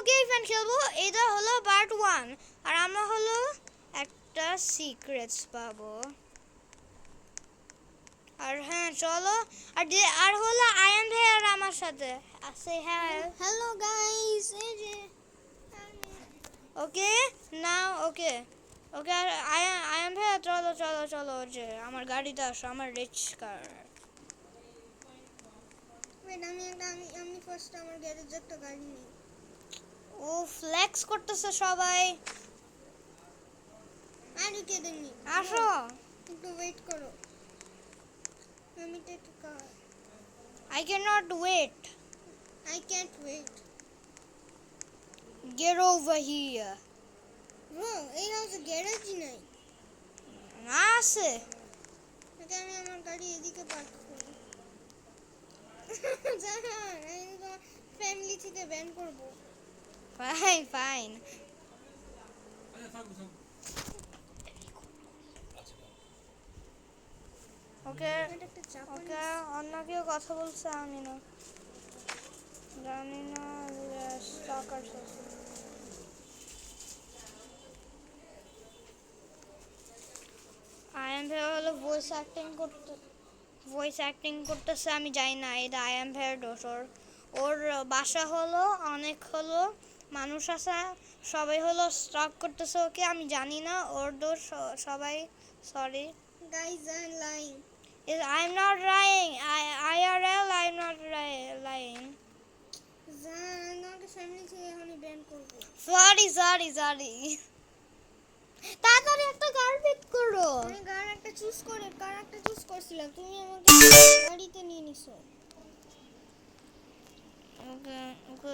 কি ইভেন্ট খেলবো, এটা হলো পার্ট 1 আর আমরা হলো একটা সিক্রেটস পাবো। আর হ্যাঁ চলো, আর হলো আয়ান ভাই আর আমার সাথে আছে। হ্যাঁ হ্যালো গাইস, এই যে ওকে নাও, ওকে ওকে। আর আয়ান ভাই চলো চলো চলো, যে আমার গাড়িতে আসো, আমার রিচ কার। ওয়েট, আমি ফার্স্ট আমার গ্যারেজে একটা গাড়ি নিই। ও ফ্লেক্স করতেছে সবাই। আর কে দেননি, আসো। একটু ওয়েট করো, আমি তো একটু কার। I cannot wait. I can't wait. Get over here. Bro, এই হাউসে গ্যারেজই নাই। আছে। এটা আমি আমার গাড়ি এদিকে পার্ক করি। জানা, আমি তো ফ্যামিলি থেকে ব্যান করবো। Fine, fine. ওকে এটা একটা চাপা ওকে, অন্য কেউ কথা বলছে, আমি না জানি না। স্টকার আয়ান ভাই হলো ভয়েস অ্যাক্টিং করতেছে, আমি জানি না এটা আয়ান ভাইয়ের দোষ। ওর বাসা হলো অনেক হলো মানুষ আছে, সবাই হলো স্টক করতেছে ওকে, আমি জানি না ওর দোষ। সবাই sorry guys, I am lying. I'm not lying. IRL, I'm not lying. জান, আমাকে ফ্যামিলি থেকে এখনই ব্যান করবো। Sorry. তাড়াতাড়ি একটা কার পিক করো। আমি কার একটা চুজ করছিলাম, তুমি আমাকে গাড়িতে নিয়ে নিছো। ওকে ওকে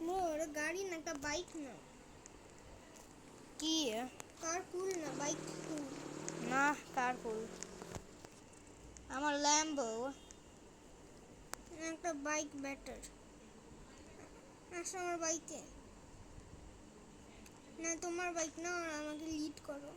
মোর গাড়ি না, একটা বাইক না। কি কার কুল না, বাইক কুল। না কার কুল, আমার ল্যাম্বো। একটা বাইক বেটার। আসো আমার বাইকে। না তোমার বাইক না, আর আমাকে লিড করো।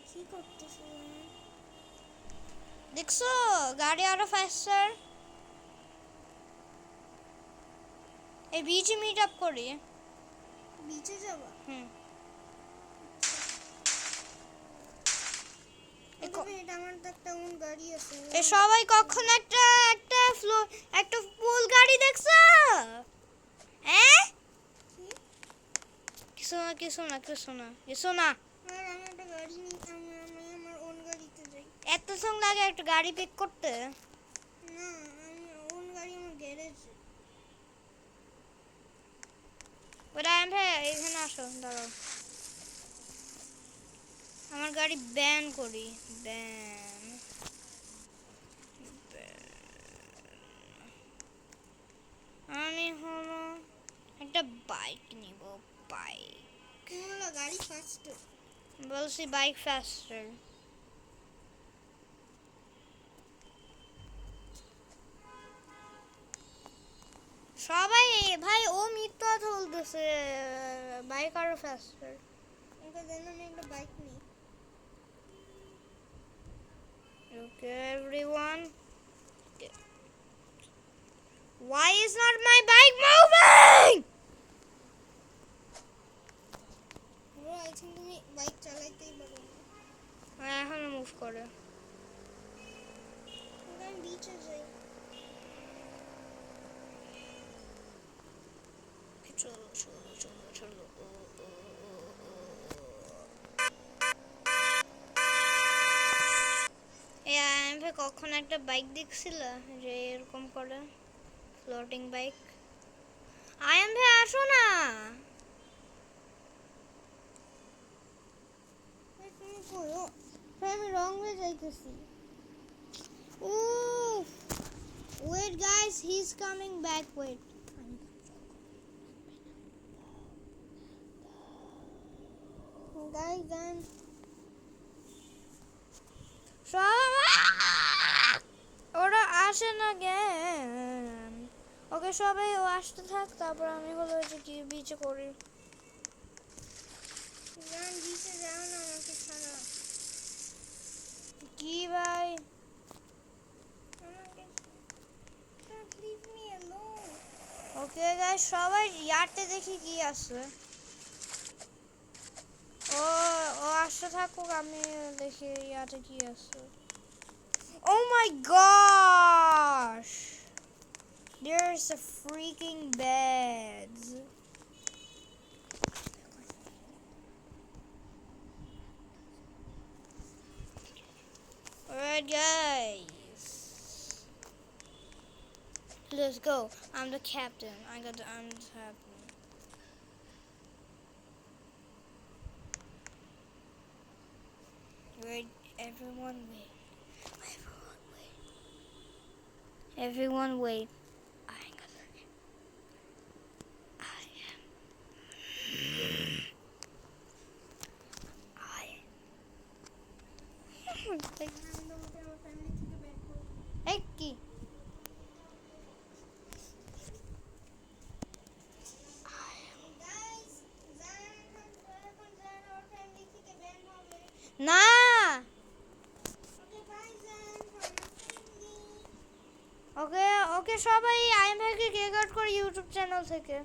কি করতেছো? দেখছো গাড়ি আরো ফাস্টার। এই বিচে মিট আপ করি। বিচে যাবা? হুম এটা আমার তো একটা ওন গাড়ি আছে। এ সবাই কখন একটা একটা ফুল গাড়ি দেখছো? হ্যাঁ কিছু না। আর আমি একটা গাড়ি নিই, আমি আমার ওন গাড়িতে যাই। এত সময় লাগে একটা গাড়ি পিক করতে? না, আমি ওন গাড়ি আমার গ্যারেজে। ওটা এখানে আসো, দাঁড়াও। আমার গাড়ি ব্যান করি, ব্যান। আমি হলো একটা বাইক নিব, বাইক। তুমি বলো গাড়ি ফার্স্ট। বলছি বাইক ফাস্টার। সবাই ভাই ও মিথ্যা কথা বলতেছে, বাইক আরো ফাস্টার। ওকে দেন, আমি একটা বাইক নিই। Okay, everyone. Okay. Why is not my bike moving? Bro, I think তুমি বাইক চালাইতেই পারো না। এখনো মুভ করে। আমি বিচে যাই। চলো। আমি কখন একটা বাইক দেখছিল যে এরকম করে, ফ্লোটিং বাইক। আয়ান ভাই আসো না। তুমি করো, আমি রং হয়ে যাইতেছি। Wait guys, he's coming back. Wait. Guys then. ওরা আসে না কেন? ওকে সবাই ও আসতে থাক, তারপর আমি হলো যে কি বিচে করি। জান বিচে যাও না আমাকে ছাড়া। কি ভাই? আমাকে don't leave me alone. Okay guys, সবাই ইয়ারতে দেখি কি আছে। ও ও আসতে থাকুক, আমি দেখি ইয়াতে কি আছে। Oh my gosh! There's a freaking beds. Alright guys. Let's go. I'm the captain. I'm the captain. Wait, everyone wait. Everyone wait. Everyone wait. I am. I. আমি তোমাকে আমার ফ্যামিলি থেকে বের করব। Hey, কি? গাইস জান এখন জান আমার ফ্যামিলি থেকে বের হবে। না। ওকে বাই জান আমার ফ্যামিলি। ওকে ওকে সবাই আইএম ভাইকে কেক আউট করে ইউটিউব চ্যানেল থেকে।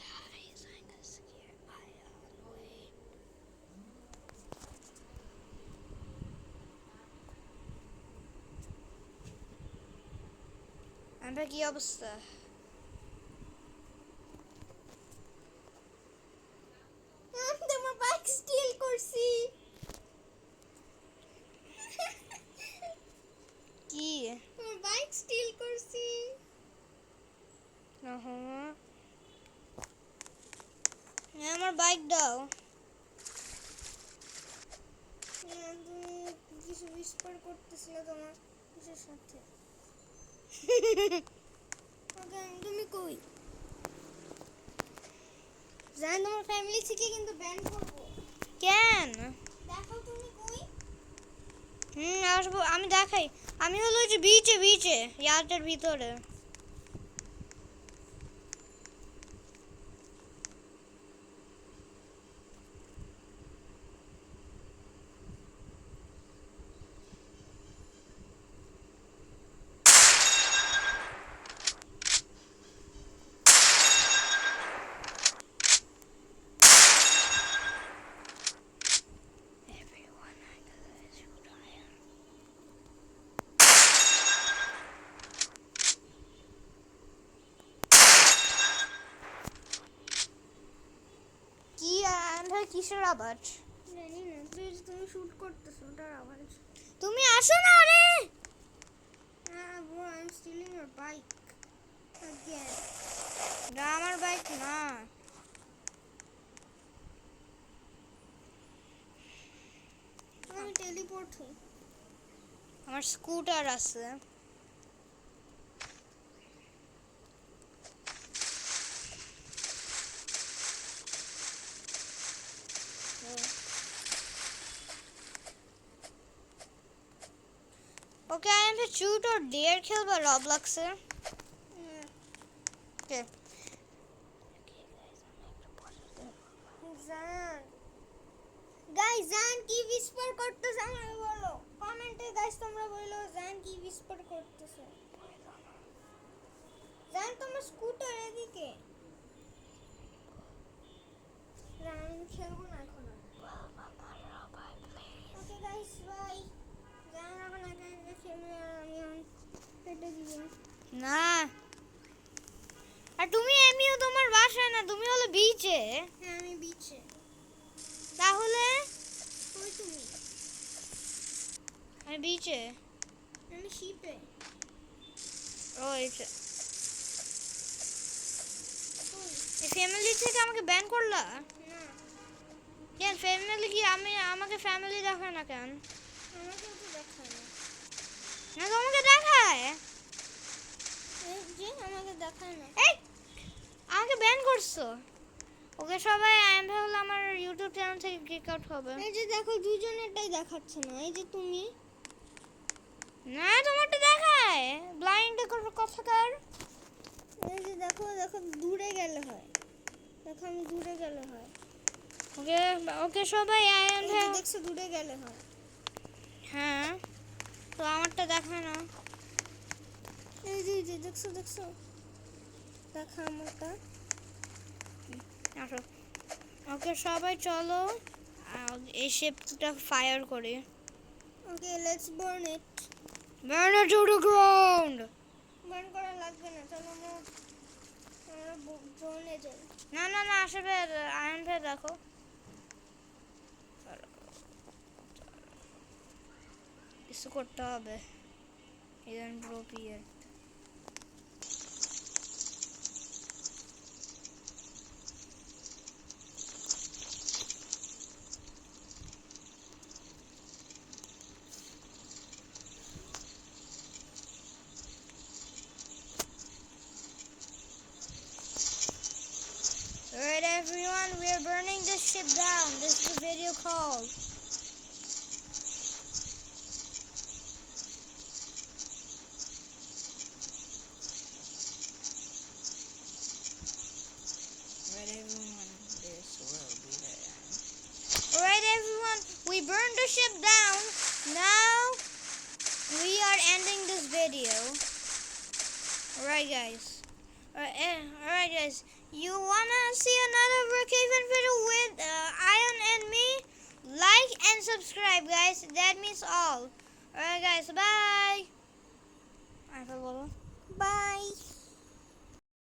Guys, I got scared. Wait. আইএম ভাই কি অবস্থা? আমি তোমার বাইক স্টিল করছি। কি? তোমার বাইক স্টিল করছি। আমার বাইক দাও। তুমি কিছু উইসপার করতেছিলে তোমার কিসের সাথে? ওকে তুমি কই? জান তোমার ফ্যামিলি থেকে কিন্তু ব্যান করবো। কেন? দেখো তুমি কই? আসবো, আমি দেখাই। আমি হলো যে বিচে বিচে ইয়ার্ডের ভিতরে। কি আমরা কিসের আওয়াজ? জানি না, প্লিজ তুমি শুট করতেছো ওটার আওয়াজ। তুমি আসো না রে। Bro, I'm stealing your bike again. না আমার বাইক না। আমি টেলিপোর্ট হই। আমার স্কুটার আছে। ওকে আমি চুট আর ডেয়ার খেলবো রবলক্সে। ওকে জান গাইস জান কি উইসপার করতেছ আমাকে বলো কমেন্টে। গাইস তোমরা বলো জান কি উইসপার করতেছ। জান তোমার স্কুটার এদিকে। জান আমি খেলবো না এখন। Okay guys bye. জান এখন একা একা খেলবে আর আমি কেটে দিব। না, আর তুমি এমনিও তোমার বাসায় না, তুমি হলো বিচে। হ্যাঁ আমি বিচে। তাহলে কই তুমি? আমি বিচে। আমি শিপে। ও এটা কই? এই ফ্যামিলি থেকে আমাকে ব্যান করলা না কেন? ফ্যামিলি কি আমাকে ফ্যামিলি দেখায় না কেন? আমাকে তো দেখায় না। না তোমাকে দেখায়। এই যে আমাকে দেখায় না। এই আমাকে ব্যান করছো। ওকে সবাই আই এম হলো আমার ইউটিউব চ্যানেল থেকে কিক আউট হবে। এই যে দেখো দুইজনেরটাই দেখাচ্ছে না। এই যে তুমি না তোমারটা দেখায় ব্লাইন্ড কথাকার। এই যে দেখো দেখো দূরে গেলে হয়, দেখো আমি দূরে গেলে হয়। ওকে ওকে সবাই আয়ন এই যে দেখছো দূরে গেলে হয়। হ্যাঁ তো আমারটা দেখায় না। এই যে দেখছো দেখছো দেখা আমারটা। আসো ওকে সবাই চলো এই শেপটা ফায়ার করি। Okay let's burn it. Burn it to the ground! Burn করা লাগবে না, চলো আমরা বনে যাই। না না না আসলে আয়ন ভাই দেখো কিছু করতে হবে। ইদেন প্রোপিয়ার Alright everyone, we are burning this ship down. This is the video called. Alright everyone, this will be the end. Alright everyone, we burned the ship down. Now we are ending this video. Alright guys. Alright guys, you wanna see another Brookhaven video with Ion and me? Like and subscribe guys, that means all. Alright guys, bye. By.